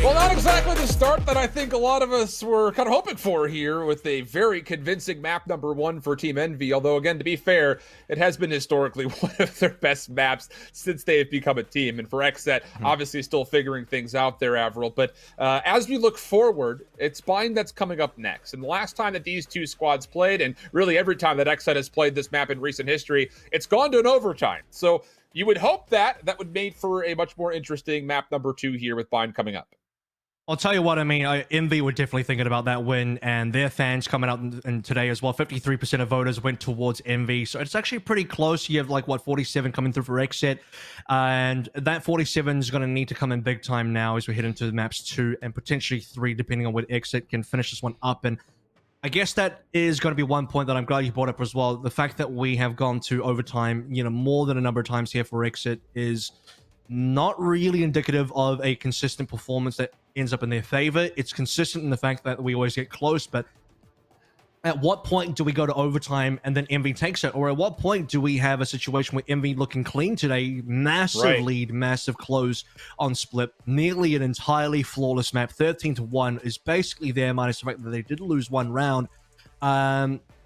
Well, not exactly the start that I think a lot of us were kind of hoping for here with a very convincing map number 1 for Team Envy. Although, again, to be fair, it has been historically one of their best maps since they have become a team. And for XSET, obviously still figuring things out there, Avril. But as we look forward, it's Bind that's coming up next. And the last time that these two squads played, and really every time that XSET has played this map in recent history, it's gone to an overtime. So you would hope that that would make for a much more interesting map number 2 here with Bind coming up. I'll tell you what, I mean, Envy were definitely thinking about that win, and their fans coming out in today as well. 53% of voters went towards Envy, so it's actually pretty close. You have, like, what, 47 coming through for XSET, and that 47 is going to need to come in big time now as we head into the maps 2 and potentially 3, depending on where XSET can finish this one up. And I guess that is going to be one point that I'm glad you brought up as well. The fact that we have gone to overtime, you know, more than a number of times here for XSET is not really indicative of a consistent performance that ends up in their favor. It's consistent in the fact that we always get close, but at what point do we go to overtime and then Envy takes it? Or at what point do we have a situation where Envy looking clean today, massive lead, massive close on split, nearly an entirely flawless map, 13-1 is basically there, minus the fact that they did lose one round.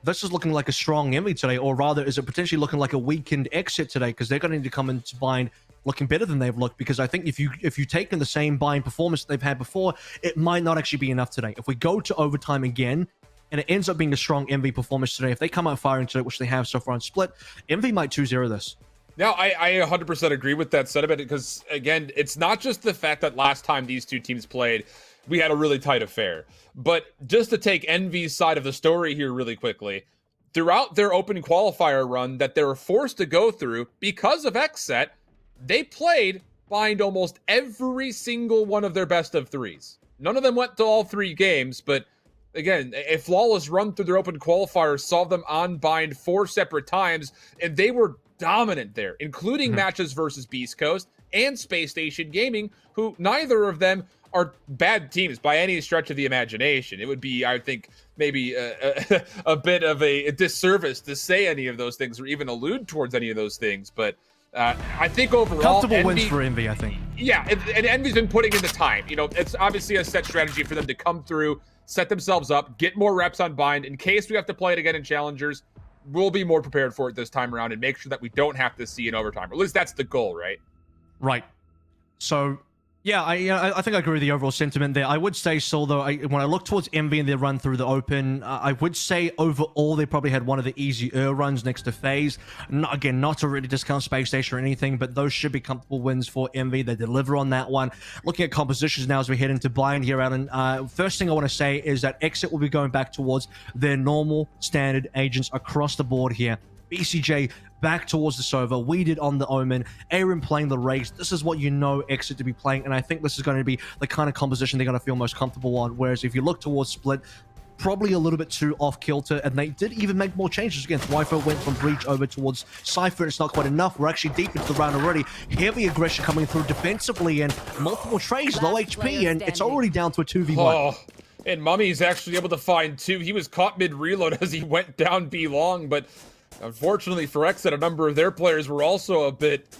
This is looking like a strong Envy today, or rather, is it potentially looking like a weakened XSET today? Because they're going to need to come into Bind looking better than they've looked, because I think if you take in the same Bind performance they've had before, it might not actually be enough today. If we go to overtime again, and it ends up being a strong Envy performance today, if they come out firing today, which they have so far on split, Envy might 2-0 this. Now, I 100% agree with that sentiment, because, again, it's not just the fact that last time these two teams played, we had a really tight affair. But just to take Envy's side of the story here really quickly, throughout their open qualifier run that they were forced to go through because of XSET, they played Bind almost every single one of their best of threes. None of them went to all 3 games, but again, a flawless run through their open qualifiers saw them on Bind 4 separate times, and they were dominant there, including matches versus Beast Coast and Space Station Gaming, who neither of them are bad teams by any stretch of the imagination. It would be, I think, maybe a bit of a disservice to say any of those things or even allude towards any of those things, but I think overall, comfortable wins for Envy, I think. Yeah, and Envy's been putting in the time. You know, it's obviously a set strategy for them to come through, set themselves up, get more reps on Bind. In case we have to play it again in Challengers, we'll be more prepared for it this time around and make sure that we don't have to see an overtime. Or at least that's the goal, right? Right. So, yeah, I think I agree with the overall sentiment there. I would say still, though, when I look towards Envy and their run through the Open, I would say overall they probably had one of the easier runs next to FaZe. Not to really discount Space Station or anything, but those should be comfortable wins for Envy. They deliver on that one. Looking at compositions now as we head into Bind here, Alan, first thing I want to say is that XSET will be going back towards their normal standard agents across the board here. BCJ back towards the Sova. We did on the Omen. Aaron playing the Race. This is what you know XSET to be playing, and I think this is going to be the kind of composition they're going to feel most comfortable on. Whereas if you look towards Split, probably a little bit too off kilter, and they did even make more changes. Again, Twyfo went from Breach over towards Cypher, and it's not quite enough. We're actually deep into the round already. Heavy aggression coming through defensively, and multiple trades, low HP, and it's already down to a 2v1. Oh, and Mummy's actually able to find 2. He was caught mid-reload as he went down B long, but unfortunately for XSET, a number of their players were also a bit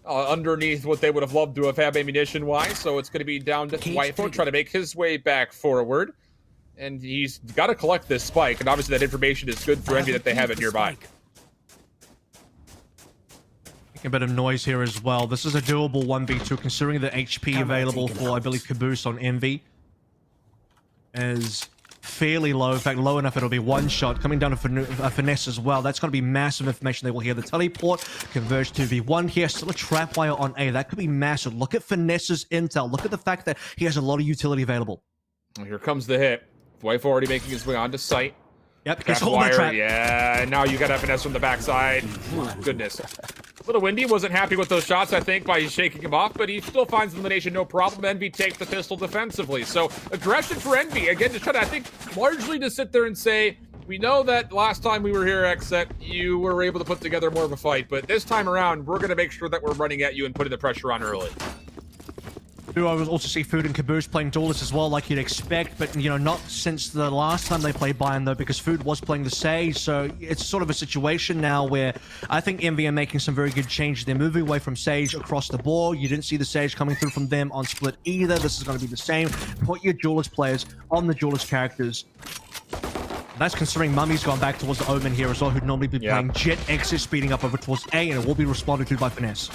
underneath what they would have loved to have had ammunition-wise, so it's going to be down to Twyfo trying to make his way back forward. And he's got to collect this spike, and obviously that information is good for Envy that they have it nearby. A bit of noise here as well. This is a doable 1v2, considering the HP available for, I believe, Caboose on Envy is fairly low. In fact, low enough it'll be one shot. Coming down to Finesse as well. That's going to be massive information they will hear. The teleport converged to V1 here. Still a trap wire on A. That could be massive. Look at Finesse's intel. Look at the fact that he has a lot of utility available. Well, here comes the hit. Twyfo already making his way onto site. Yep, he's holding that trap. Yeah, and now you got to Finesse from the backside. Ooh, goodness. A little windy. Wasn't happy with those shots, I think, by shaking him off, but he still finds elimination, no problem. Envy takes the pistol defensively. So, aggression for Envy. Again, just trying to, I think, largely to sit there and say, we know that last time we were here, XSET, you were able to put together more of a fight, but this time around, we're going to make sure that we're running at you and putting the pressure on early. do also see Food and Caboose playing duelists as well, like you'd expect, but, you know, not since the last time they played Bayern, though, because Food was playing the Sage, so it's sort of a situation now where I think Envy are making some very good changes. They're moving away from Sage across the board. You didn't see the Sage coming through from them on Split either. This is going to be the same. Put your duelist players on the duelist characters. That's considering Mummy's gone back towards the Omen here as well, who'd normally be playing Jet. XSET speeding up over towards A, and it will be responded to by Finesse.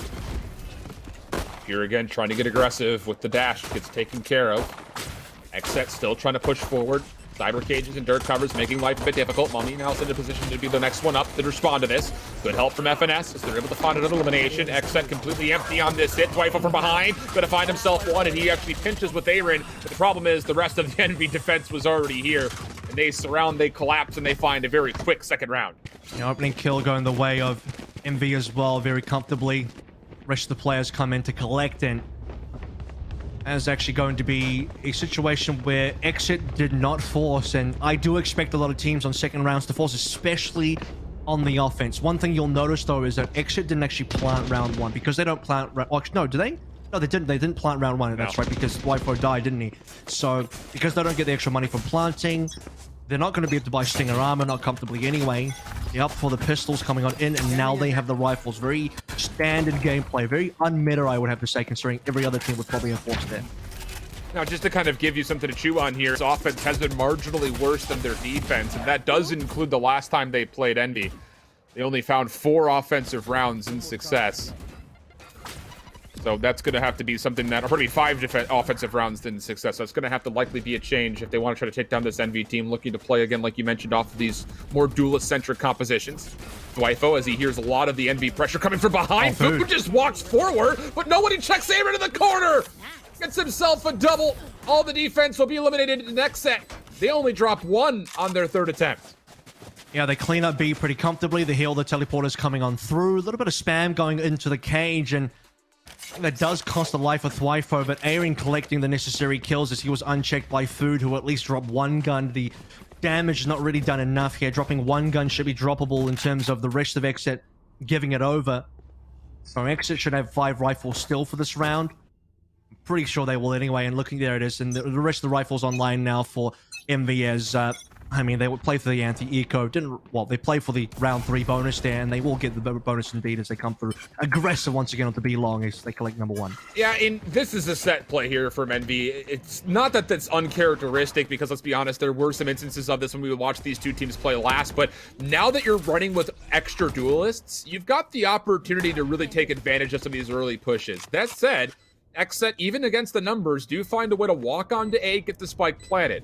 Here again, trying to get aggressive with the dash. Gets taken care of. XSET still trying to push forward. Cyber cages and dirt covers making life a bit difficult. Mummy now in a position to be the next one up to respond to this. Good help from FNS as they're able to find another elimination. XSET completely empty on this hit. Rifle from behind. Gonna find himself one, and he actually pinches with Aaron. But the problem is the rest of the enemy defense was already here. And they surround, they collapse, and they find a very quick second round. The opening kill going the way of MV as well, very comfortably. Rest of the players come in to collect, and there's actually going to be a situation where XSET did not force, and I do expect a lot of teams on second rounds to force, especially on the offense. One thing you'll notice, though, is that XSET didn't actually plant round one, because they don't plant... no, do they? No, they didn't. They didn't plant round one, that's right, because Wifo died, didn't he? So, because they don't get the extra money from planting, they're not going to be able to buy Stinger armor, not comfortably anyway. They're up for the pistols coming on in, and now they have the rifles. Very standard gameplay. Very unmeta, I would have to say, considering every other team would probably have forced it. Now, just to kind of give you something to chew on here, his offense has been marginally worse than their defense, and that does include the last time they played Envy. They only found 4 offensive rounds in success. So that's going to have to be something that, or probably 5 offensive rounds in success. So it's going to have to likely be a change if they want to try to take down this Envy team, looking to play again, like you mentioned, off of these more duelist-centric compositions. Dwifo, as he hears a lot of the Envy pressure coming from behind, Food just walks forward, but nobody checks Aaron in the corner. Gets himself a double. All the defense will be eliminated in the next set. They only drop 1 on their 3rd attempt. Yeah, they clean up B pretty comfortably. They heal the teleporters coming on through. A little bit of spam going into the cage, and that does cost the life of Thwifo, but Aaron collecting the necessary kills as he was unchecked by Food, who at least dropped 1 gun. The damage is not really done enough here. Dropping 1 gun should be droppable in terms of the rest of XSET giving it over. So XSET should have 5 rifles still for this round. I'm pretty sure they will anyway, and looking, there it is. And the rest of the rifles online now for MV as... I mean, they would play for the anti-eco. They play for the round 3 bonus there, and they will get the bonus indeed as they come through. Aggressive once again onto B long as they collect number 1. Yeah, and this is a set play here from Envy. It's not that that's uncharacteristic, because let's be honest, there were some instances of this when we would watch these 2 teams play last, but now that you're running with extra duelists, you've got the opportunity to really take advantage of some of these early pushes. That said, XSET, even against the numbers, do find a way to walk onto A, get the spike planted.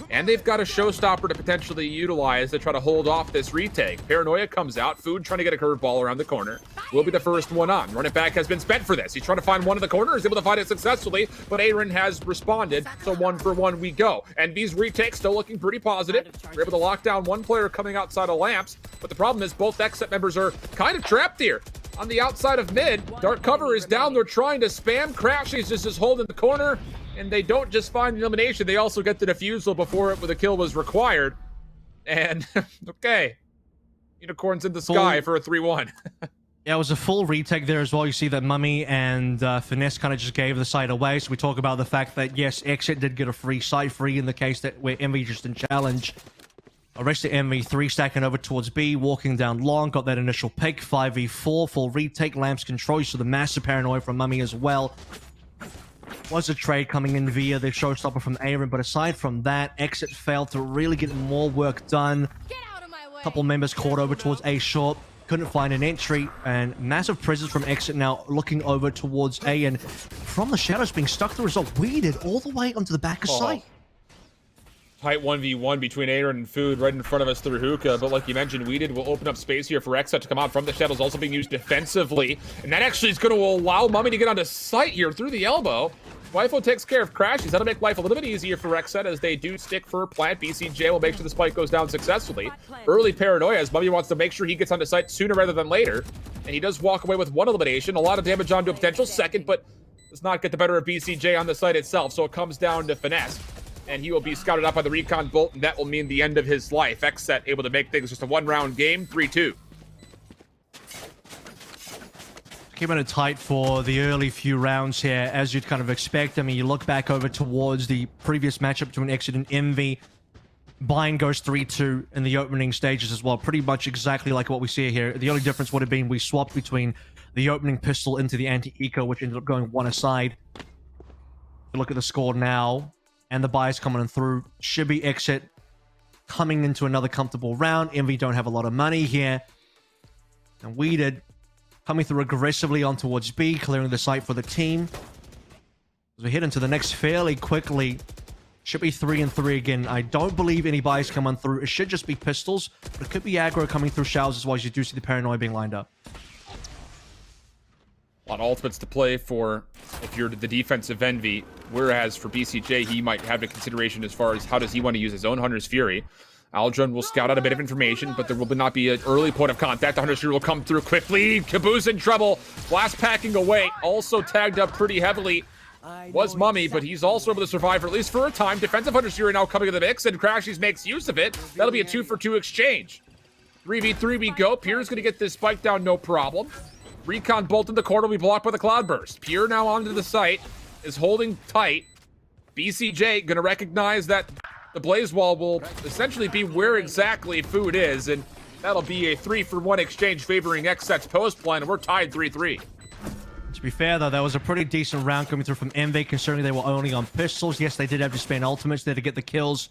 And they've got a showstopper to potentially utilize to try to hold off this retake. Paranoia comes out. Food trying to get a curveball around the corner. Will be the first one on. Run it back has been spent for this. He's trying to find one in the corner. He's able to find it successfully, but Aaron has responded. So 1 for 1 we go. And B's retake still looking pretty positive. We're able to lock down 1 player coming outside of lamps, but the problem is both XSET members are kind of trapped here. On the outside of mid, dark cover is down. They're trying to spam. Crash, he's just holding the corner. And they don't just find the elimination, they also get the defusal before the kill was required. And, okay. Unicorns in the sky for a 3-1. Yeah, it was a full retake there as well. You see that Mummy and Finesse kind of just gave the site away. So we talk about the fact that, yes, XSET did get a free site free in the case that where Envy just didn't challenge. Arrested Envy 3 stacking over towards B, walking down long, got that initial pick, 5v4, full retake, Lamps control, so the massive paranoia from Mummy as well. Was a trade coming in via the showstopper from Aaron, but aside from that, XSET failed to really get more work done. Couple members caught over towards A short, couldn't find an entry, and massive presence from XSET now looking over towards A, and from the shadows being stuck, the result weeded all the way onto the back of site. Tight 1v1 between Aaron and Food right in front of us through hookah, but like you mentioned, Weeded will open up space here for XSET to come out from the shadows, also being used defensively, and that actually is going to allow Mummy to get onto site here through the elbow. Wifo takes care of Crash. He's going to make life a little bit easier for XSET as they do stick for plant. BCJ will make sure the spike goes down successfully. Early paranoia as Mummy wants to make sure he gets onto site sooner rather than later, and he does walk away with 1 elimination. A lot of damage onto a potential second, but does not get the better of BCJ on the site itself, so it comes down to Finesse. And he will be scouted out by the recon bolt, and that will mean the end of his life. XSET able to make things just a 1-round game, 3-2. Keeping it tight for the early few rounds here, as you'd kind of expect. I mean, you look back over towards the previous matchup between XSET and Envy. Bind goes 3-2 in the opening stages as well. Pretty much exactly like what we see here. The only difference would have been we swapped between the opening pistol into the anti-eco, which ended up going one aside. Look at the score now, and the buys coming through. Should be XSET coming into another comfortable round. Envy don't have a lot of money here. And we did coming through aggressively on towards B, clearing the site for the team. As we head into the next fairly quickly, should be 3-3 again. I don't believe any buys coming through. It should just be pistols, but it could be aggro coming through showers as well, as you do see the paranoia being lined up. A lot of ultimates to play for if you're the defensive Envy, whereas for BCJ, he might have a consideration as far as how does he want to use his own Hunter's Fury. Aldrin will scout out a bit of information, but there will not be an early point of contact. The Hunter's Fury will come through quickly. Caboose in trouble. Blast packing away. Also tagged up pretty heavily was Mummy, but he's also able to survive for at least for a time. Defensive Hunter's Fury now coming in the mix, and Crashies makes use of it. That'll be a 2-for-2 exchange. 3v3 we go. Pierre's going to get this spike down, no problem. Recon bolt in the corner will be blocked by the Cloudburst. Pierre now onto the site, is holding tight. BCJ going to recognize that the Blaze Wall will essentially be where exactly food is, and that'll be a 3-for-1 exchange favoring XSET's post plan, and we're tied 3-3. To be fair, though, that was a pretty decent round coming through from Envy, considering they were only on pistols. Yes, they did have to spend ultimates there to get the kills.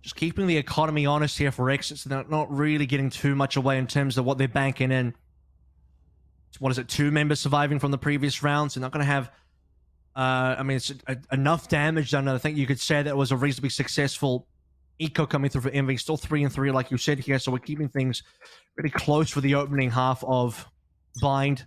Just keeping the economy honest here for XSET, so they're not really getting too much away in terms of what they're banking in. What is it, 2 members surviving from the previous rounds? They're not going to have... I mean, it's enough damage done. I think you could say that it was a reasonably successful eco coming through for Envy. Still 3-3, like you said here. So we're keeping things really close for the opening half of Bind.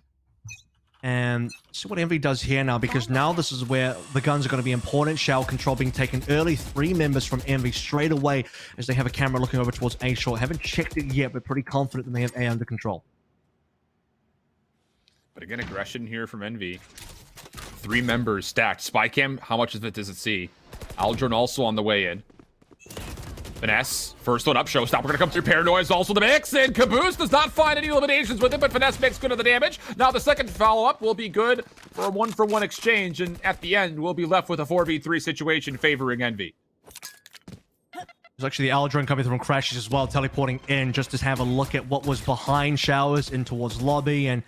And see what Envy does here now, because now this is where the guns are going to be important. Shower control being taken early. 3 members from Envy straight away as they have a camera looking over towards A short. Haven't checked it yet, but pretty confident that they have A under control. But again, aggression here from Envy. 3 members stacked. Spycam, how much of it does it see? Aldrin also on the way in. Finesse, first one up, Showstopper gonna come through. Paranoia is also the mix, and Caboose does not find any eliminations with it, but Finesse makes good of the damage. Now the second follow-up will be good for a 1-for-1 exchange, and at the end, we'll be left with a 4v3 situation favoring Envy. There's actually the Aldrin coming through from Crashes as well, teleporting in just to have a look at what was behind Showers in towards lobby, and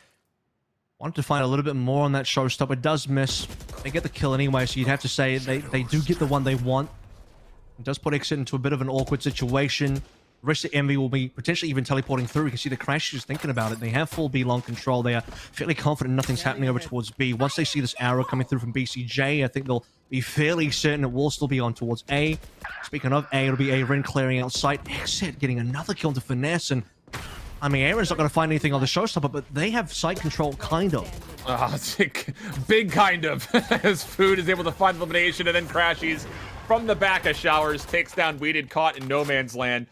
wanted to find a little bit more on that Showstopper. It does miss. They get the kill anyway, so you'd have to say they do get the one they want. It does put XSET into a bit of an awkward situation. The rest of Envy will be potentially even teleporting through. You can see the Crash is thinking about it. They have full B long control. They are fairly confident nothing's happening over towards B. Once they see this arrow coming through from BCJ, I think they'll be fairly certain it will still be on towards A. Speaking of A, it'll be A-Ren clearing outside. XSET getting another kill to Finesse, and I mean, Aaron's not going to find anything on the Showstopper, but they have site control, kind of. Big kind of. As Food is able to find elimination, and then Crashies from the back of Showers takes down Weeded, caught in no man's land.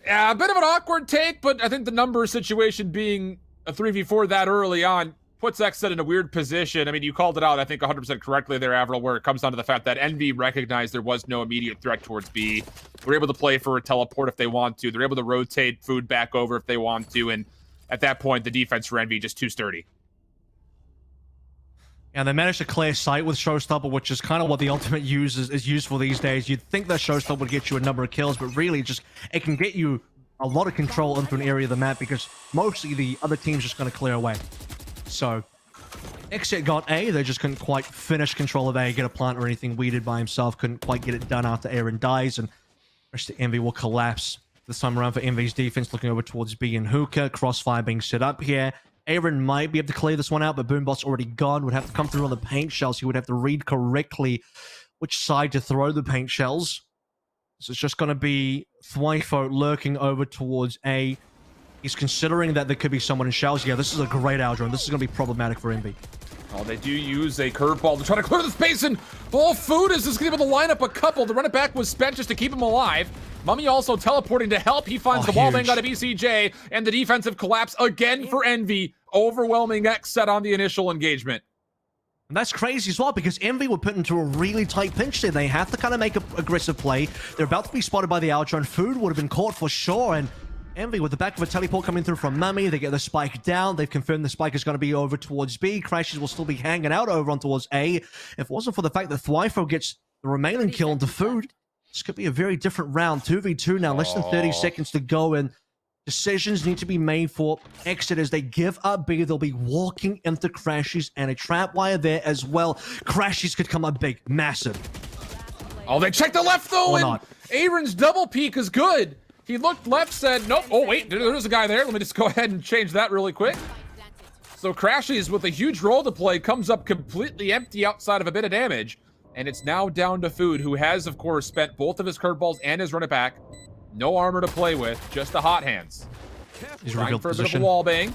Yeah, a bit of an awkward take, but I think the number situation being a 3v4 that early on puts XSET in a weird position. I mean, you called it out, I think 100% correctly there, Avril, where it comes down to the fact that Envy recognized there was no immediate threat towards B. They're able to play for a teleport if they want to. They're able to rotate Food back over if they want to, and at that point, the defense for Envy just too sturdy. And they managed to clear sight with Showstopper, which is kind of what the ultimate use is used for these days. You'd think that Showstopper would get you a number of kills, but really it can get you a lot of control into an area of the map because mostly the other team's just going to clear away. So, XSET got A, they just couldn't quite finish control of A, get a plant or anything. Weeded by himself, couldn't quite get it done after Aaron dies, and the rest of Envy will collapse. This time around for Envy's defense, looking over towards B and Hookah, Crossfire being set up here. Aaron might be able to clear this one out, but Boombot's already gone. Would have to come through on the paint shells. He would have to read correctly which side to throw the paint shells. So it's just going to be Thwyfo lurking over towards A. He's considering that there could be someone in shells. Yeah, this is a great Aldrin. This is going to be problematic for Envy. Oh, they do use a curveball to try to clear the space, and all Food is just going to be able to line up a couple. The run it back was spent just to keep him alive. Mummy also teleporting to help. He finds the wall bang out of BCJ, and the defensive collapse again for Envy, overwhelming XSET on the initial engagement. And that's crazy as well, because Envy were put into a really tight pinch there. They have to kind of make an aggressive play. They're about to be spotted by the Aldrin. Food would have been caught for sure, and Envy with the back of a teleport coming through from Mummy. They get the spike down. They've confirmed the spike is going to be over towards B. Crashes will still be hanging out over on towards A. If it wasn't for the fact that Thwyfo gets the remaining kill into Food, this could be a very different round. 2v2 now, less than 30 seconds to go, and decisions need to be made for Exit as they give up B. They'll be walking into Crashes and a trap wire there as well. Crashes could come up big, massive. Oh, they checked the left though, Or and not. Aaron's double peek is good. He looked left, said, nope. Oh, wait, there's a guy there. Let me just go ahead and change that really quick. So Crashies, with a huge role to play, comes up completely empty outside of a bit of damage. And it's now down to Food, who has, of course, spent both of his curveballs and his run it back. No armor to play with, just the hot hands. He's Trying revealed for a bit of a position. wall bang.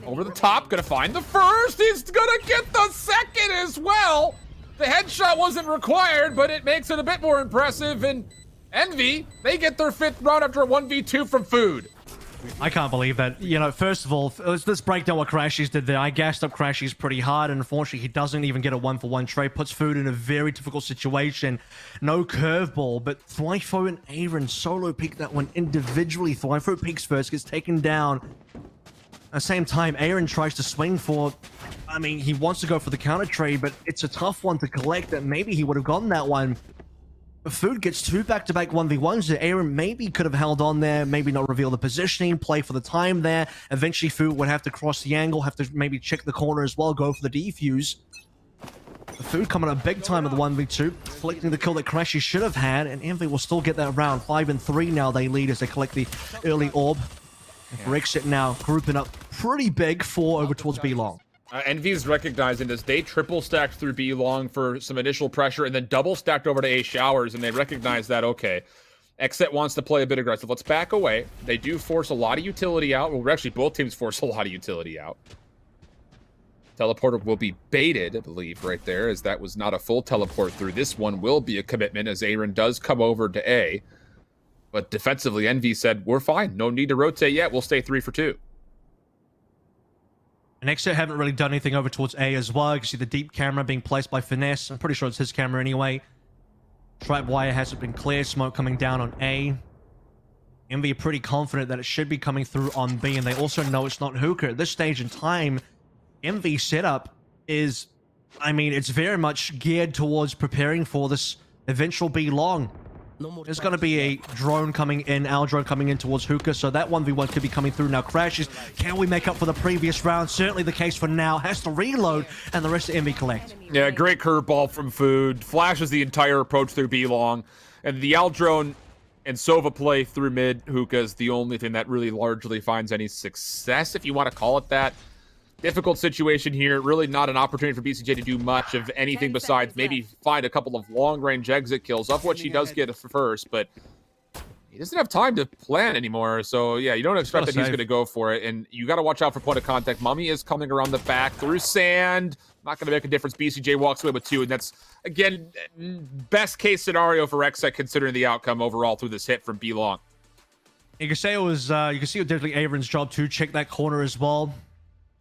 Over the top, gonna find the first. He's gonna get the second as well. The headshot wasn't required, but it makes it a bit more impressive. And Envy, they get their 5th round after a 1v2 from Food. I can't believe that. You know, first of all, let's break down what Crashies did there. I gassed up Crashies pretty hard, and unfortunately, he doesn't even get a 1-for-1 trade. Puts Food in a very difficult situation. No curveball, but Thwyfo and Aaron solo peek that one individually. Thwyfo peeks first, gets taken down. At the same time, Aaron tries to swing for... I mean, he wants to go for the counter trade, but it's a tough one to collect that maybe he would have gotten that one. Food gets 2 back-to-back 1v1s that Aaron maybe could have held on there, maybe not reveal the positioning, play for the time there. Eventually, Food would have to cross the angle, have to maybe check the corner as well, go for the defuse. The Food coming up big time with the 1v2, collecting the kill that Crashy should have had, and Envy will still get that round. 5-3 now they lead as they collect the early orb. And for Exit now, grouping up pretty big, 4 over towards B long. Envy's recognizing this. They triple stacked through B long for some initial pressure and then double stacked over to A showers, and they recognize that, okay, XSET wants to play a bit aggressive. Let's back away. They do force a lot of utility out. Well, actually, both teams force a lot of utility out. Teleporter will be baited, I believe, right there, as that was not a full teleport through. This one will be a commitment as Aaron does come over to A. But defensively, Envy said, we're fine. No need to rotate yet. We'll stay 3 for 2. And XSET haven't really done anything over towards A as well. You can see the deep camera being placed by Finesse. I'm pretty sure it's his camera anyway. Trap wire hasn't been clear. Smoke coming down on A. Envy are pretty confident that it should be coming through on B, and they also know it's not Hookah. At this stage in time, Envy setup is, I mean, it's very much geared towards preparing for this eventual B long. There's going to be a drone coming in, our drone coming in towards Hookah, so that 1v1 could be coming through now. Crashes, can we make up for the previous round? Certainly the case for now. Has to reload, and the rest of Envy collect. Yeah, great curveball from Food. Flashes the entire approach through B long. And the Aldrone and Sova play through mid. Hookah is the only thing that really largely finds any success, if you want to call it that. Difficult situation here. Really not an opportunity for BCJ to do much of anything besides maybe find a couple of long-range exit kills, of which he does get first, but he doesn't have time to plan anymore. So, yeah, you don't expect that he's going to go for it, and you got to watch out for point of contact. Mummy is coming around the back through sand. Not going to make a difference. BCJ walks away with 2, and that's, again, best-case scenario for XSET considering the outcome overall through this hit from B long. You can say it was, you can see it definitely Aaron's job to check that corner as well.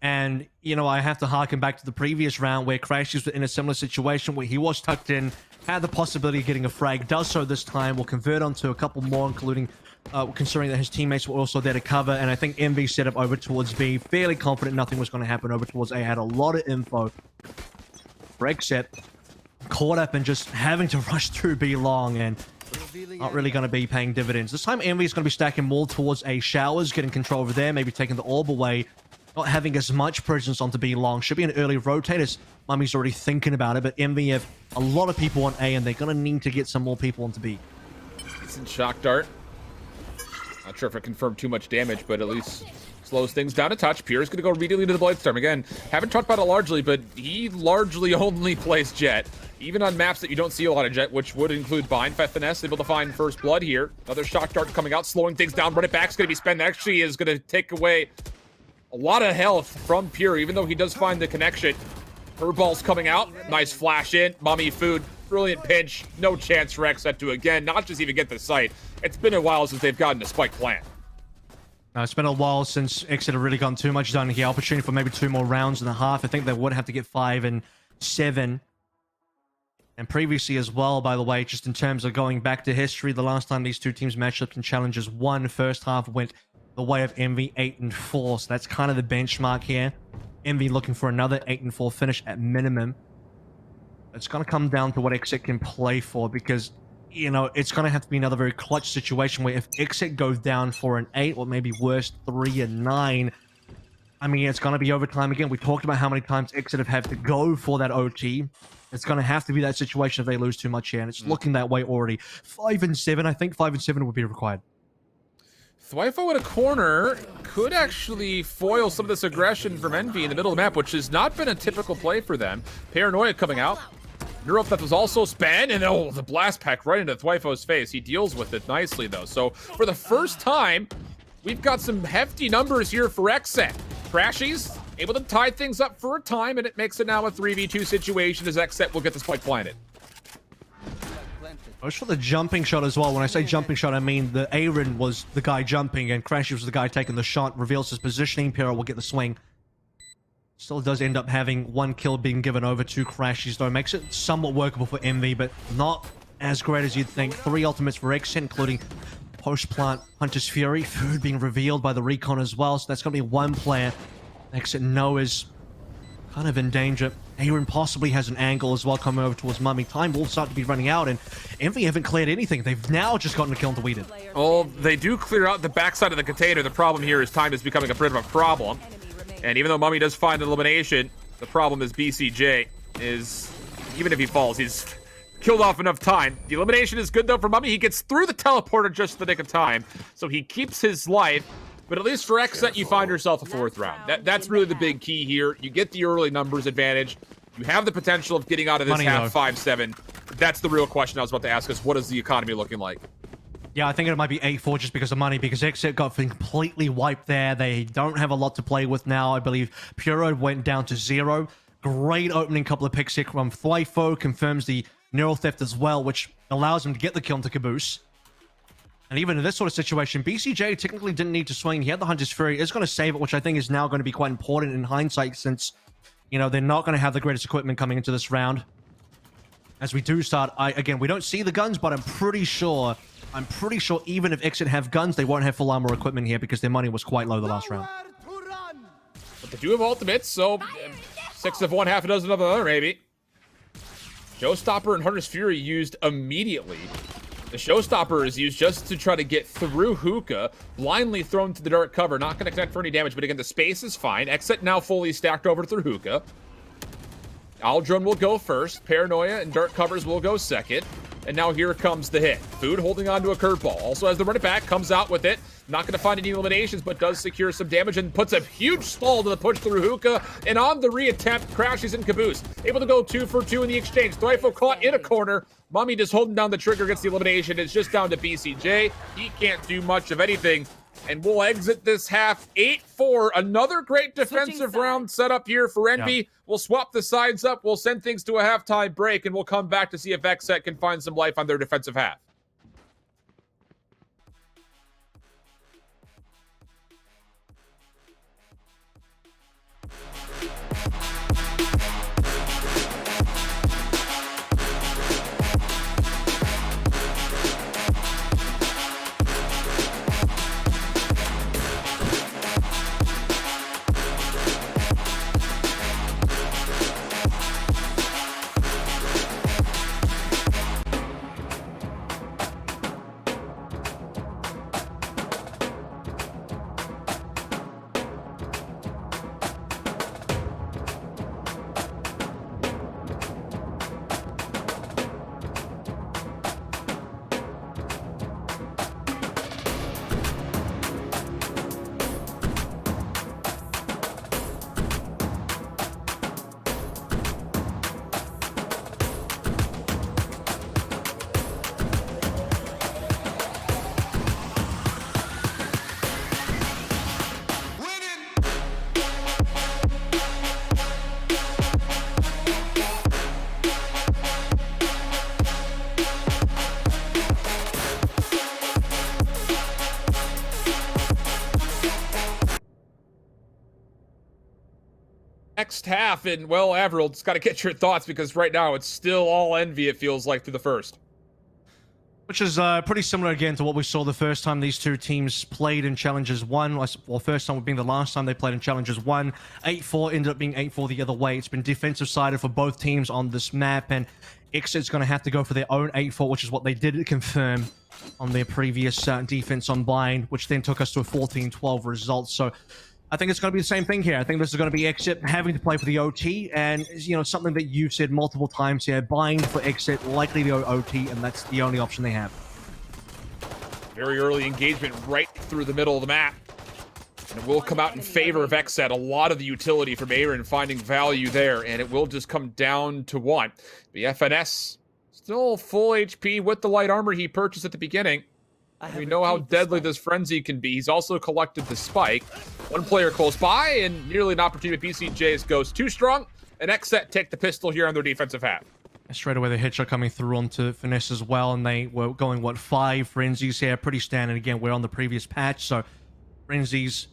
And, you know, I have to harken back to the previous round where Crash was in a similar situation where he was tucked in, had the possibility of getting a frag, does so this time, will convert onto a couple more, including considering that his teammates were also there to cover. And I think MV set up over towards B, fairly confident nothing was going to happen over towards A, had a lot of info. Brexit caught up in just having to rush through B long and not really going to be paying dividends. This time MV is going to be stacking more towards A showers, getting control over there, maybe taking the orb away. Not having as much presence onto B long. Should be an early rotators. Mummy's already thinking about it, but MV have a lot of people on A, and they're going to need to get some more people onto B. Decent shock dart. Not sure if it confirmed too much damage, but at least slows things down a touch. Pierre's going to go immediately to the Bladestorm. Again, haven't talked about it largely, but he largely only plays Jet. Even on maps that you don't see a lot of Jet, which would include Bind, Finesse, able to find first blood here. Another shock dart coming out, slowing things down. Run it back's going to be spent. Actually is going to take away a lot of health from Pierre, even though he does find the connection. Curveball's coming out. Nice flash in. Mummy Food. Brilliant pinch. No chance for XSET to, again, not just even get the site. It's been a while since they've gotten a spike plant. It's been a while since XSET have really gotten too much done here. Opportunity for maybe 2 more rounds and a half. I think they would have to get 5 and 7. And previously as well, by the way, just in terms of going back to history, the last time these two teams matched up in challenges, one first half went the way of Envy 8-4. So that's kind of the benchmark here. Envy looking for another 8-4 finish at minimum. It's going to come down to what XSET can play for, because, you know, it's going to have to be another very clutch situation where if XSET goes down for an 8 or maybe worse 3-9, I mean, it's going to be overtime again. We talked about how many times XSET have had to go for that OT. It's going to have to be that situation if they lose too much here, and it's looking that way already. 5-7, I think 5-7 would be required. Thwyfo in a corner could actually foil some of this aggression from Envy in the middle of the map, which has not been a typical play for them. Paranoia coming out. Neurotheft was also spanned, and oh, the blast pack right into Thwyfo's face. He deals with it nicely, though. So for the first time, we've got some hefty numbers here for XSET. Crashies able to tie things up for a time, and it makes it now a 3v2 situation as XSET will get this spike planted. I was for the jumping shot as well. When I say jumping shot, I mean the Aaron was the guy jumping and Crashy was the guy taking the shot. Reveals his positioning. Pyro will get the swing. Still does end up having one kill being given over to Crashies, though. Makes it somewhat workable for Envy, but not as great as you'd think. 3 ultimates for XSET, including post-plant Hunter's Fury. Food being revealed by the recon as well, so that's going to be one player XSET know is kind of in danger. Aaron possibly has an angle as well coming over towards Mummy. Time will start to be running out, and Envy haven't cleared anything. They've now just gotten a kill into Weeded. Well, they do clear out the backside of the container. The problem here is time is becoming a bit of a problem. And even though Mummy does find an elimination, the problem is BCJ is, even if he falls, he's killed off enough time. The elimination is good, though, for Mummy. He gets through the teleporter just in the nick of time, so he keeps his life. But at least for XSET, you find yourself a 4th round. That's really the big key here. You get the early numbers advantage. You have the potential of getting out of this half 5-7. That's the real question I was about to ask us. What is the economy looking like? Yeah, I think it might be 8-4 just because of money, because XSET got completely wiped there. They don't have a lot to play with now. I believe Puro went down to 0. Great opening couple of picks here from Thwyfo. Confirms the neural theft as well, which allows him to get the kill into Caboose. And even in this sort of situation, BCJ technically didn't need to swing. He had the Hunter's Fury. Is going to save it, which I think is now going to be quite important in hindsight, since, you know, they're not going to have the greatest equipment coming into this round. As we do start, again, we don't see the guns, but I'm pretty sure even if XSET have guns, they won't have full armor equipment here because their money was quite low the last round. But they do have ultimates, so 6 of one, half a dozen of the other, maybe. Showstopper and Hunter's Fury used immediately. The Showstopper is used just to try to get through Hookah, blindly thrown to the dark cover, not going to connect for any damage, but again, the space is fine. XSET now fully stacked over through Hookah. Aldrone will go first, Paranoia and dark covers will go second, and now here comes the hit. Food holding on to a curveball, also has the run it back, comes out with it, not going to find any eliminations, but does secure some damage and puts a huge stall to the push through Hookah, and on the reattempt, Crashes in Caboose. Able to go 2 for 2 in the exchange. Thwyfo caught in a corner. Mummy just holding down the trigger, gets the elimination. It's just down to BCJ. He can't do much of anything. And we'll exit this half 8-4. Another great defensive round set up here for Envy. Yeah. We'll swap the sides up. We'll send things to a halftime break, and we'll come back to see if XSET can find some life on their defensive half. next half, and well, Avril, just got to get your thoughts because right now it's still all envy, it feels like, through the first. Which is pretty similar again to what we saw the first time these two teams played in Challengers 1. Well, first time being the last time they played in Challengers 1. 8-4 ended up being 8-4 the other way. It's been defensive-sided for both teams on this map, and XSET's going to have to go for their own 8-4, which is what they did confirm on their previous defense on blind, which then took us to a 14-12 result. So I think it's going to be the same thing here. I think this is going to be XSET having to play for the OT, and you know, something that you've said multiple times here, blind for XSET, likely to go OT, and that's the only option they have. Very early engagement right through the middle of the map. And it will come out in favor of XSET. A lot of the utility from Aaron finding value there, and it will just come down to one. The FNS still full HP with the light armor he purchased at the beginning. We know how deadly this frenzy can be. He's also collected the spike. One player close by, and nearly an opportunity. BCJ's goes too strong, and XSET take the pistol here on their defensive half. And straight away, the hitshot coming through onto Finesse as well, and they were going, what, 5 frenzies here. Pretty standard. Again, we're on the previous patch, so frenzies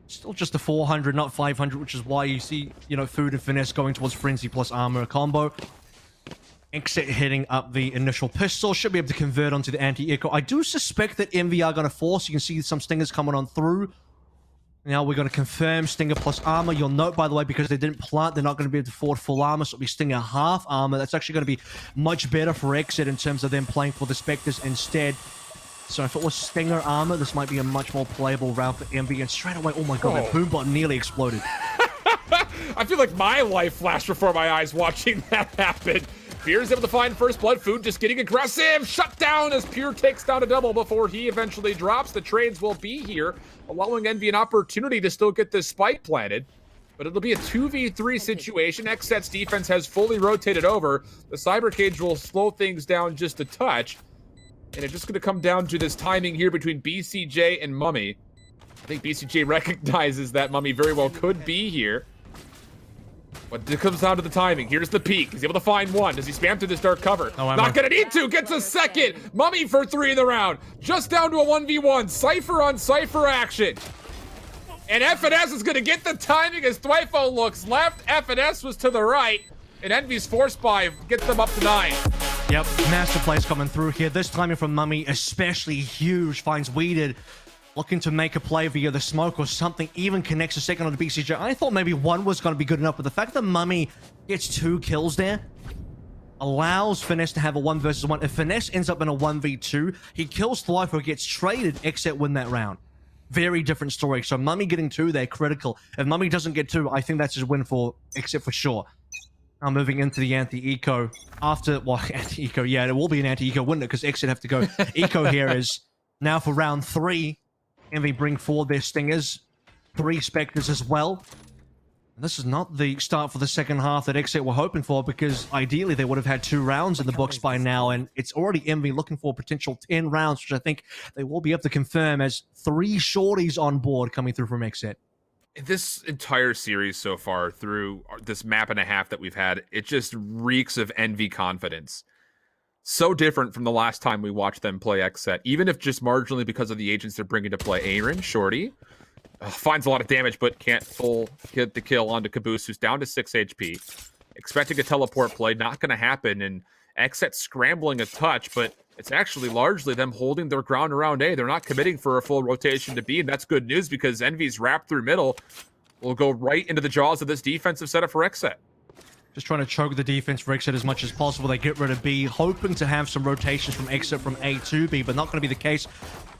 still just a 400, not 500, which is why you see, you know, Food and Finesse going towards frenzy plus armor combo. XSET hitting up the initial pistol. Should be able to convert onto the anti-echo. I do suspect that MV are going to force. You can see some stingers coming on through. Now we're going to confirm Stinger plus armor. You'll note, by the way, because they didn't plant, they're not going to be able to afford full armor, so it'll be Stinger half armor. That's actually going to be much better for XSET in terms of them playing for the Spectres instead. So if it was Stinger armor, this might be a much more playable route for MV. And straight away, oh my god, that boom bot nearly exploded. I feel like my life flashed before my eyes watching that happen. Pure is able to find first blood. Food just getting aggressive. Shut down as Pure takes down a double before he eventually drops. The trades will be here, allowing Envy an opportunity to still get this spike planted. But it'll be a 2v3 situation. XSET's defense has fully rotated over. The Cyber Cage will slow things down just a touch. And it's just going to come down to this timing here between BCJ and Mummy. I think BCJ recognizes that Mummy very well could be here. But it comes down to the timing. Here's the peak. He's able to find one. Does he spam through this dark cover? Oh, not gonna need to. Gets a second. Mummy for 3 in the round. Just down to a 1v1. Cypher on Cypher action. And FNS is gonna get the timing as Thwifo looks left. FNS was to the right. And Envy's force buy gets them up to 9. Yep, master plays coming through here. This timing from Mummy especially huge. Finds Weeded. Looking to make a play via the smoke or something, even connects a second on the BCJ. I thought maybe one was going to be good enough, but the fact that Mummy gets 2 kills there allows Finesse to have a 1 versus 1. If Finesse ends up in a 1v2, he kills Thwifo, gets traded, XSET win that round. Very different story. So Mummy getting 2 there, critical. If Mummy doesn't get 2, I think that's his win for XSET for sure. Now moving into the anti-eco. After, well, anti-eco, yeah, it will be an anti-eco, wouldn't it? Because XSET have to go. Eco here is now for round 3. And they bring forward their Stingers, 3 Spectres as well. And this is not the start for the second half that XSET were hoping for, because ideally they would have had 2 rounds in the books by now, and it's already Envy looking for potential 10 rounds, which I think they will be able to confirm as 3 shorties on board coming through from XSET. This entire series so far, through this map and a half that we've had, it just reeks of Envy confidence. So different from the last time we watched them play XSET, even if just marginally because of the agents they're bringing to play. Aaron, Shorty, finds a lot of damage, but can't full get the kill onto Caboose, who's down to 6 HP. Expecting a teleport play, not going to happen, and XSET scrambling a touch, but it's actually largely them holding their ground around A. They're not committing for a full rotation to B, and that's good news because Envy's wrapped through middle will go right into the jaws of this defensive setup for XSET. trying to choke the defense for XSET as much as possible. They get rid of B, hoping to have some rotations from XSET from A to B, but not going to be the case.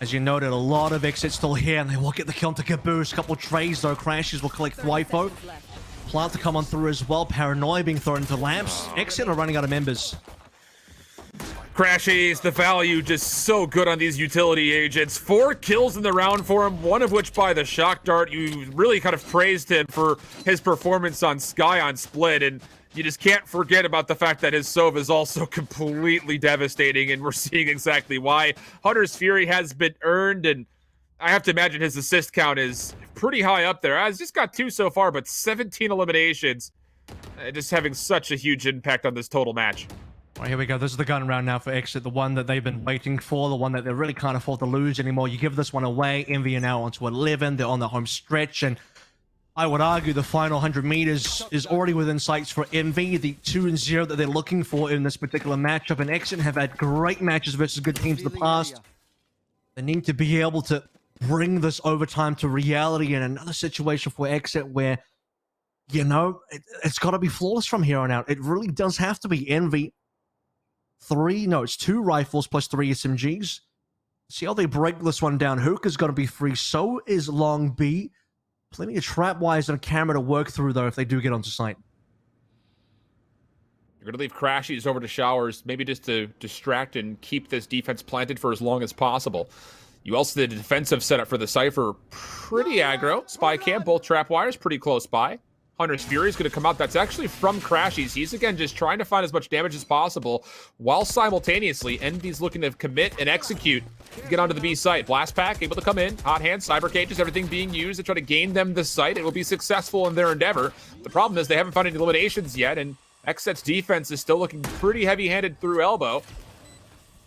As you noted, a lot of XSET still here, and they will get the kill to Caboose. Couple trades, though. Crashes will collect Thwifo. Plant to come on through as well. Paranoia being thrown into lamps. XSET are running out of members. Crashes, the value just so good on these utility agents. 4 kills in the round for him, one of which by the shock dart. You really kind of praised him for his performance on Sky on Split, and you just can't forget about the fact that his Sova is also completely devastating, and we're seeing exactly why. Hunter's Fury has been earned, and I have to imagine his assist count is pretty high up there. He's just got 2 so far, but 17 eliminations. Just having such a huge impact on this total match. All right, here we go. This is the gun round now for XSET, the one that they've been waiting for, the one that they really can't afford to lose anymore. You give this one away, Envy are now onto 11. They're on the home stretch, and I would argue the final 100 meters is already within sights for MV, the 2-0 that they're looking for in this particular matchup. And XSET have had great matches versus good teams in the past. They need to be able to bring this overtime to reality in another situation for XSET where, you know, it's got to be flawless from here on out. It really does have to be. Envy, it's 2 rifles plus 3 SMGs. See how they break this one down. Hookah's going to be free. So is Long B. Plenty of trap wires and a camera to work through, though, if they do get onto site. You're going to leave Crashies over to Showers, maybe just to distract and keep this defense planted for as long as possible. You also did a defensive setup for the Cypher. Pretty aggro. Spy cam, both trap wires, pretty close by. Hunter's Fury is going to come out. That's actually from Crashies. He's, again, just trying to find as much damage as possible, while simultaneously, Envy's looking to commit and execute to get onto the B site. Blast Pack able to come in. Hot Hands, Cyber Cages, everything being used to try to gain them the site. It will be successful in their endeavor. The problem is they haven't found any eliminations yet, and XSET's defense is still looking pretty heavy-handed through elbow.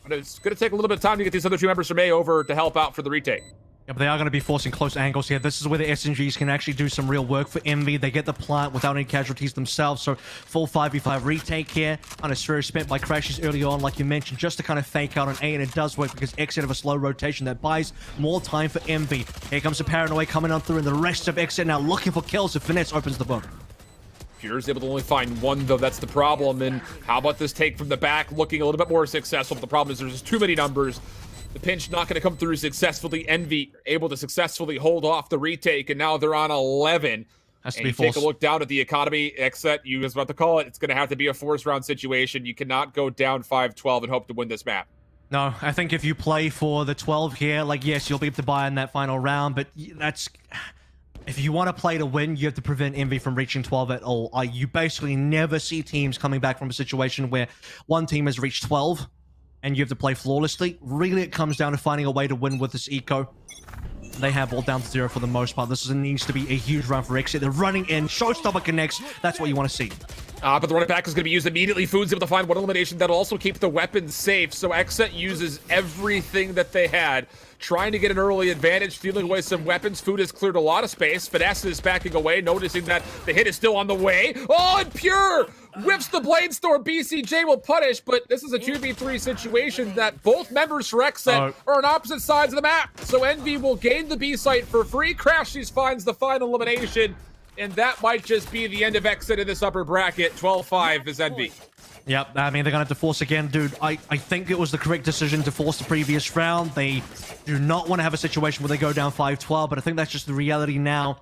But it's going to take a little bit of time to get these other 2 members from A over to help out for the retake. Yeah, but they are going to be forcing close angles here. This is where the SNGs can actually do some real work for Envy. They get the plant without any casualties themselves, so full 5v5 retake here. On a sphere spent by Crashies early on, like you mentioned, just to kind of fake out on A, and it does work because XSET have a slow rotation that buys more time for Envy. Here comes the Paranoid coming on through, and the rest of XSET now looking for kills, so Finesse opens the book. Pure's able to only find 1, though. That's the problem. And how about this take from the back, looking a little bit more successful? But the problem is there's just too many numbers. The pinch not going to come through successfully. Envy able to successfully hold off the retake, and now they're on 11. Has to and be you forced. take a look down at the economy. XSET, you was about to call it. It's going to have to be a force round situation. You cannot go down 5-12 and hope to win this map. No, I think if you play for the 12 here, like, yes, you'll be able to buy in that final round, but that's... If you want to play to win, you have to prevent Envy from reaching 12 at all. You basically never see teams coming back from a situation where one team has reached 12 and you have to play flawlessly. Really, it comes down to finding a way to win with this eco. They have all down to 0 for the most part. This needs to be a huge round for XSET. They're running in. Showstopper connects. That's what you want to see. But the running back is going to be used immediately. Food's able to find 1 elimination. That'll also keep the weapons safe. So XSET uses everything that they had, trying to get an early advantage, stealing away some weapons. Food has cleared a lot of space. Finesse is backing away, noticing that the hit is still on the way. Oh, and Pure whips the Blade Storm. BCJ will punish, but this is a 2v3 situation that both members for XSET are on opposite sides of the map. So Envy will gain the B site for free. Crashies finds the final elimination, and that might just be the end of XSET in this upper bracket. 12-5 is Envy. Yep, I mean, they're going to have to force again, dude. I think it was the correct decision to force the previous round. They do not want to have a situation where they go down 5-12, but I think that's just the reality now,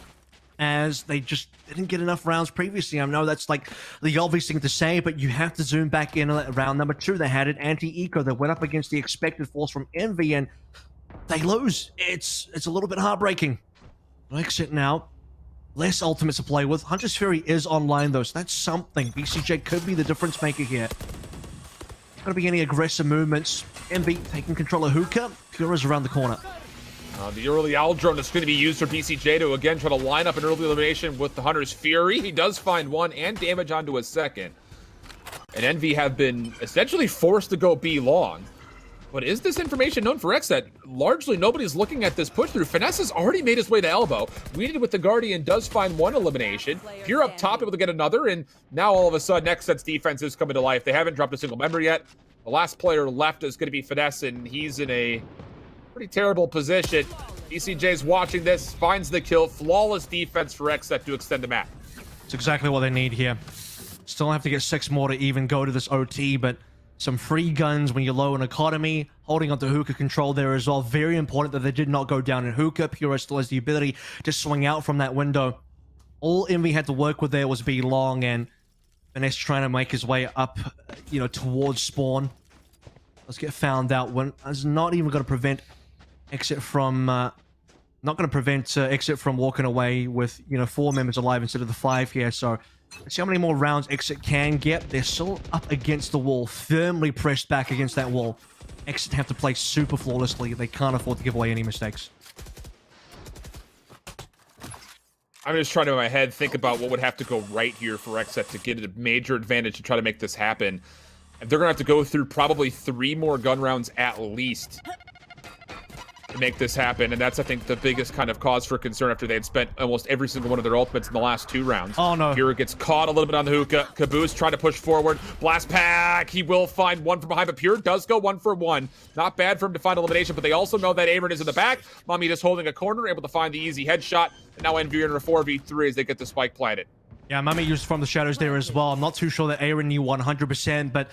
as they just didn't get enough rounds previously. I know that's like the obvious thing to say, but you have to zoom back in at round number 2. They had an anti-eco that went up against the expected force from Envy, and they lose. It's a little bit heartbreaking. XSET now. Less ultimates to play with. Hunter's Fury is online, though, so that's something. BCJ could be the difference maker here. Not going to be any aggressive movements. Envy taking control of Hookah. Pura's around the corner. The early owl drone is going to be used for BCJ to, again, try to line up an early elimination with the Hunter's Fury. He does find 1 and damage onto a second. And Envy have been essentially forced to go B long. But is this information known for XSET? Largely, nobody's looking at this push through. Finesse has already made his way to elbow. Weeded with the Guardian does find 1 elimination. Pure up top, able to get another, and now all of a sudden, XSET's defense is coming to life. They haven't dropped a single member yet. The last player left is going to be Finesse, and he's in a pretty terrible position. BCJ's watching this, finds the kill. Flawless defense for XSET to extend the map. It's exactly what they need here. Still have to get 6 more to even go to this OT, but some free guns when you're low in economy, holding onto Hookah control there as well. Very important that they did not go down in Hookah. Pura still has the ability to swing out from that window. All Envy had to work with there was be long, and Finesse trying to make his way up, towards spawn. Let's get found out. When it's not even going to prevent XSET from XSET from walking away with 4 members alive instead of the 5 here. So let's see how many more rounds XSET can get. They're still up against the wall, firmly pressed back against that wall. XSET have to play super flawlessly. They can't afford to give away any mistakes. I'm just trying to, in my head, think about what would have to go right here for XSET to get a major advantage to try to make this happen. And they're going to have to go through probably 3 more gun rounds at least to make this happen, and that's, I think, the biggest kind of cause for concern after they had spent almost every single one of their ultimates in the last 2 rounds. Oh, no. Here gets caught a little bit on the hookah. Caboose trying to push forward. Blast pack. He will find one from behind, but Pure does go 1 for 1. Not bad for him to find elimination, but they also know that Aaron is in the back. Mummy just holding a corner, able to find the easy headshot, and now Envy are in a 4v3 as they get the spike planted. Yeah, Mummy used from the shadows there as well. I'm not too sure that Aaron knew 100%, but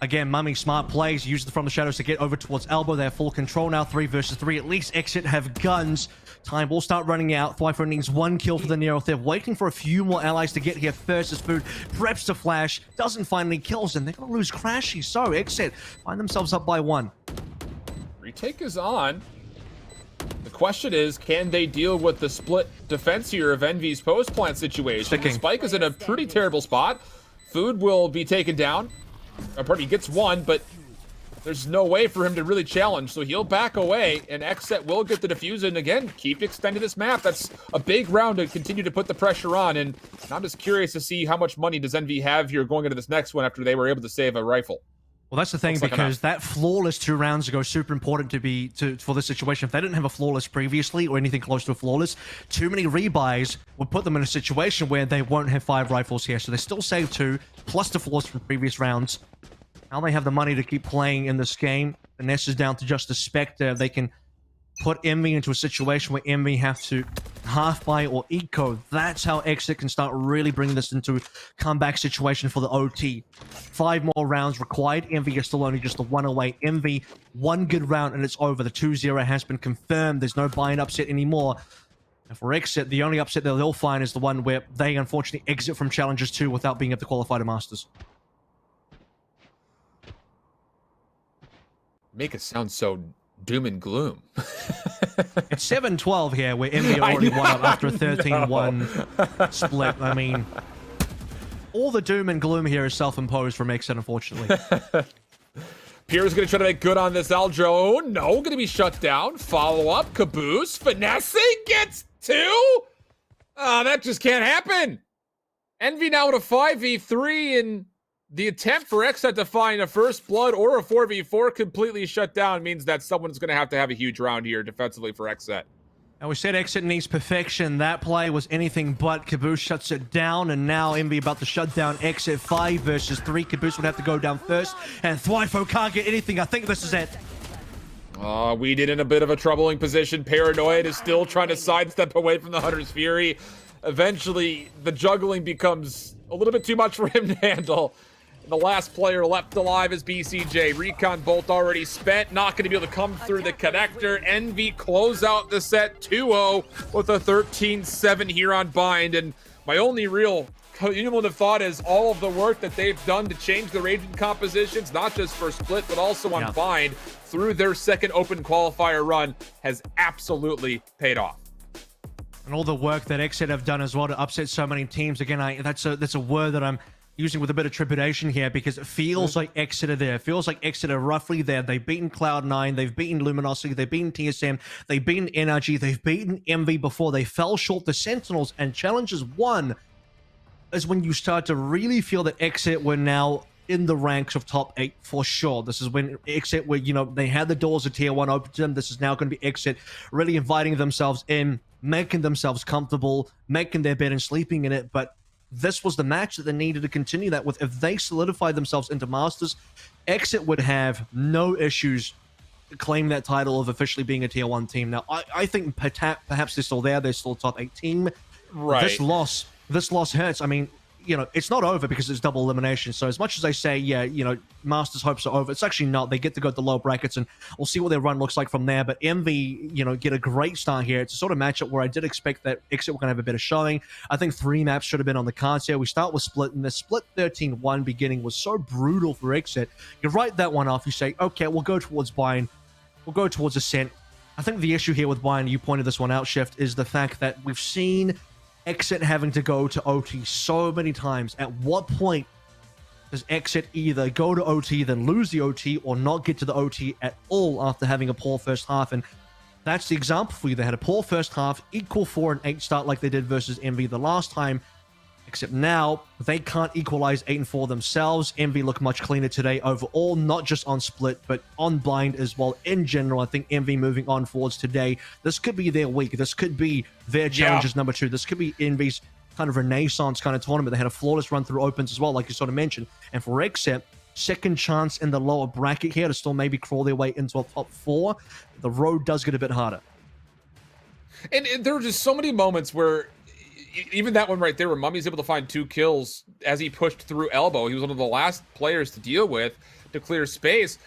again, Mummy, smart plays, used from the shadows to get over towards Elbow. They have full control now, 3 versus 3. At least XSET have guns. Time will start running out. Thwyfo needs 1 kill for the Nero. They're waiting for a few more allies to get here first as Food preps to flash, doesn't find any kills, and they're going to lose Crashy. So XSET find themselves up by 1. Retake is on. The question is, can they deal with the split defense here of Envy's post-plant situation? The Spike is in a pretty terrible spot. Food will be taken down. He gets 1, but there's no way for him to really challenge, so he'll back away, and XSET will get the defuse and again, keep extending this map. That's a big round to continue to put the pressure on, and I'm just curious to see how much money does Envy have here going into this next one after they were able to save a rifle. Well, that's the thing, because that flawless 2 rounds ago is super important for this situation. If they didn't have a flawless previously or anything close to a flawless, too many rebuys would put them in a situation where they won't have 5 rifles here. So they still save 2, plus the flawless from previous rounds. Now they have the money to keep playing in this game. The Nest is down to just a Spectre. They can put Envy into a situation where Envy have to half buy or eco. That's how XSET can start really bringing this into a comeback situation for the OT. 5 more rounds required. Envy is still only just a 1 away. Envy, 1 good round and it's over. The 2-0 has been confirmed. There's no buy-in upset anymore. And for XSET, the only upset that they'll find is the one where they unfortunately exit from Challengers 2 without being able to qualify to Masters. Make it sound so doom and gloom. It's 7-12 here, where Envy already won up after a 13-1 split. I mean, all the doom and gloom here is self-imposed from XSET, unfortunately. Pierre's going to try to make good on this Aldro. Oh, no, going to be shut down. Follow up. Caboose. Finessing gets 2? That just can't happen. Envy now at a 5v3, and the attempt for XSET to find a first blood or a 4v4 completely shut down means that someone's going to have a huge round here defensively for XSET. And we said XSET needs perfection. That play was anything but. Caboose shuts it down, and now Envy about to shut down XSET 5 versus 3. Caboose would have to go down first, and Thwyfo can't get anything. I think this is it. Weeded in a bit of a troubling position. Paranoid is still trying to sidestep away from the Hunter's Fury. Eventually, the juggling becomes a little bit too much for him to handle. The last player left alive is BCJ. Recon Bolt already spent. Not going to be able to come through the connector. Envy close out the set 2-0 with a 13-7 here on Bind. And my only real cumulative thought is all of the work that they've done to change the raging compositions, not just for Split, but also on Bind through their second open qualifier run has absolutely paid off. And all the work that XSET have done as well to upset so many teams. Again, that's a word that I'm using with a bit of trepidation here, because it feels like XSET are there. It feels like XSET are roughly there. They've beaten Cloud9, they've beaten Luminosity, they've beaten TSM, they've beaten NRG, they've beaten Envy before. They fell short the Sentinels, and Challengers 1 is when you start to really feel that XSET were now in the ranks of top 8 for sure. This is when XSET were, they had the doors of Tier 1 open to them. This is now going to be XSET really inviting themselves in, making themselves comfortable, making their bed and sleeping in it. But this was the match that they needed to continue that with. If they solidify themselves into Masters, XSET would have no issues claiming that title of officially being a Tier 1 team. Now, I think perhaps they're still there. They're still a top 8 team. Right. This loss hurts. I mean, it's not over because it's double elimination. So as much as they say, Masters hopes are over, it's actually not. They get to go to the lower brackets, and we'll see what their run looks like from there. But Envy, get a great start here. It's a sort of matchup where I did expect that XSET were going to have a better showing. I think 3 maps should have been on the cards here. We start with Split, and the Split 13-1 beginning was so brutal for XSET. You write that one off. You say, okay, we'll go towards Bind. We'll go towards Ascent. I think the issue here with Bind, you pointed this one out, Shift, is the fact that we've seen XSET having to go to OT so many times. At what point does XSET either go to OT, then lose the OT, or not get to the OT at all after having a poor first half? And that's the example for you. They had a poor first half, equal 4-8 start like they did versus Envy the last time. Except now, they can't equalize 8-4 themselves. Envy look much cleaner today overall, not just on split, but on blind as well. In general, I think Envy moving on forwards today, this could be their week. This could be their challenges number 2. This could be Envy's kind of renaissance kind of tournament. They had a flawless run through opens as well, like you sort of mentioned. And for XSET, second chance in the lower bracket here to still maybe crawl their way into a top 4. The road does get a bit harder. And there were just so many moments where, even that one right there, where Mummy's able to find 2 kills as he pushed through elbow. He was one of the last players to deal with to clear space.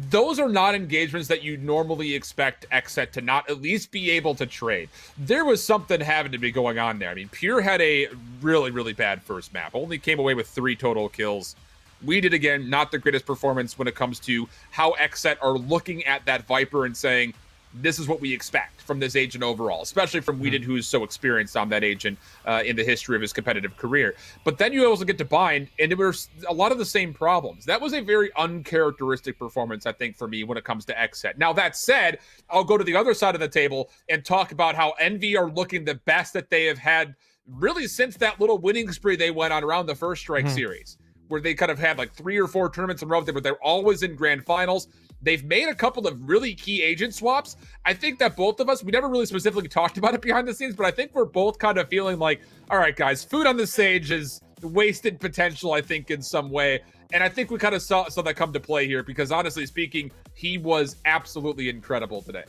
Those are not engagements that you normally expect XSET to not at least be able to trade. There was something having to be going on there. I mean, Pure had a really, really bad first map. Only came away with 3 total kills. We did, again, not the greatest performance when it comes to how XSET are looking at that Viper and saying, this is what we expect from this agent overall, especially from Weeded, who's so experienced on that agent in the history of his competitive career. But then you also get to Bind, and there were a lot of the same problems. That was a very uncharacteristic performance, I think, for me when it comes to XSET. Now, that said, I'll go to the other side of the table and talk about how Envy are looking the best that they have had really since that little winning spree they went on around the First Strike series, where they kind of had like 3 or 4 tournaments in a row, but they're always in grand finals. They've made a couple of really key agent swaps. I think that both of us, we never really specifically talked about it behind the scenes, but I think we're both kind of feeling like, all right, guys, Food on the Sage is wasted potential, I think, in some way. And I think we kind of saw that come to play here because, honestly speaking, he was absolutely incredible today.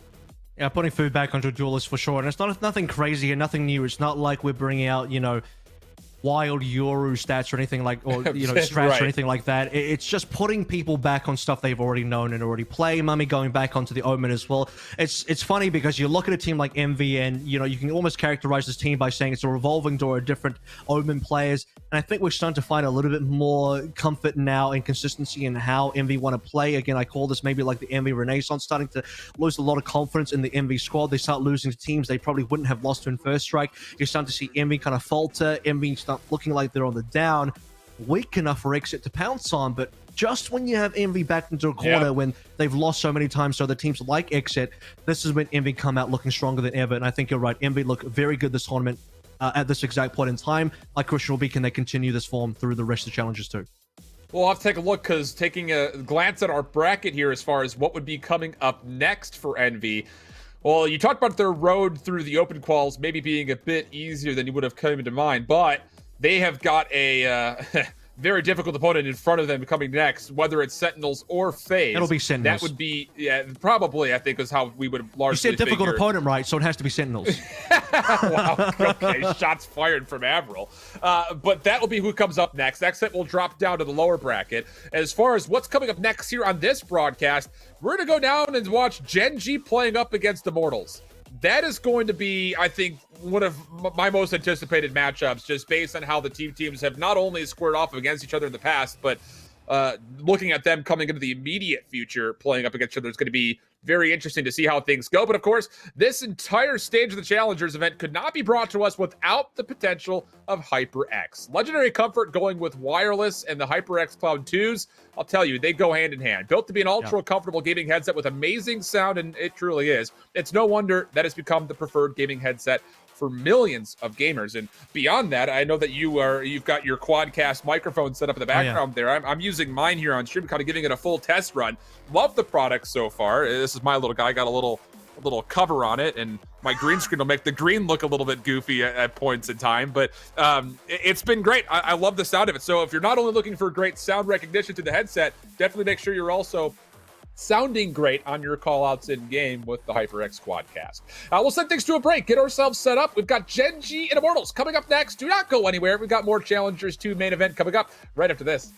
Yeah, putting Food back onto a duelist for sure. And it's nothing crazy and nothing new. It's not like we're bringing out, wild Yoru stats or anything like, or strats or anything like that. It's just putting people back on stuff they've already known and already play. Mummy going back onto the Omen as well. It's funny because you look at a team like Envy and you can almost characterize this team by saying it's a revolving door of different Omen players. And I think we're starting to find a little bit more comfort now and consistency in how Envy want to play. Again, I call this maybe like the Envy Renaissance, starting to lose a lot of confidence in the Envy squad. They start losing to teams they probably wouldn't have lost to in First Strike. You're starting to see Envy kind of falter. Envy start looking like they're on the down. Weak enough for XSET to pounce on, but just when you have Envy back into a corner when they've lost so many times to other teams like XSET, this is when Envy come out looking stronger than ever. And I think you're right. Envy look very good this tournament at this exact point in time. Like Christian will be, can they continue this form through the rest of the challenges too? Well, I'll have to take a look because taking a glance at our bracket here as far as what would be coming up next for Envy. Well, you talked about their road through the open quals maybe being a bit easier than you would have come into mind, but they have got a very difficult opponent in front of them coming next, whether it's Sentinels or FaZe. It'll be Sentinels. That would be, probably, I think, is how we would largely You said difficult opponent, right? So it has to be Sentinels. Wow, okay, shots fired from Avril. But that will be who comes up next. XSET will drop down to the lower bracket. As far as what's coming up next here on this broadcast, we're going to go down and watch Gen G playing up against Immortals. That is going to be, I think, one of my most anticipated matchups, just based on how the teams have not only squared off against each other in the past, but looking at them coming into the immediate future, playing up against each other, it's going to be very interesting to see how things go. But of course, this entire stage of the Challengers event could not be brought to us without the potential of HyperX. Legendary Comfort going with wireless and the HyperX Cloud 2s, I'll tell you, they go hand in hand. Built to be an ultra comfortable gaming headset with amazing sound, and it truly is. It's no wonder that has become the preferred gaming headset for millions of gamers. And beyond that, I know that you've got your Quadcast microphone set up in the background there. I'm using mine here on stream, kind of giving it a full test run. Love the product so far. This is my little guy. Got a little cover on it, and my green screen will make the green look a little bit goofy at points in time, but it's been great. I love the sound of it. So if you're not only looking for great sound recognition to the headset, definitely make sure you're also sounding great on your callouts in game with the HyperX Quadcast. We'll send things to a break, get ourselves set up. We've got Gen G and Immortals coming up next. Do not go anywhere. We've got more Challengers 2 main event coming up right after this.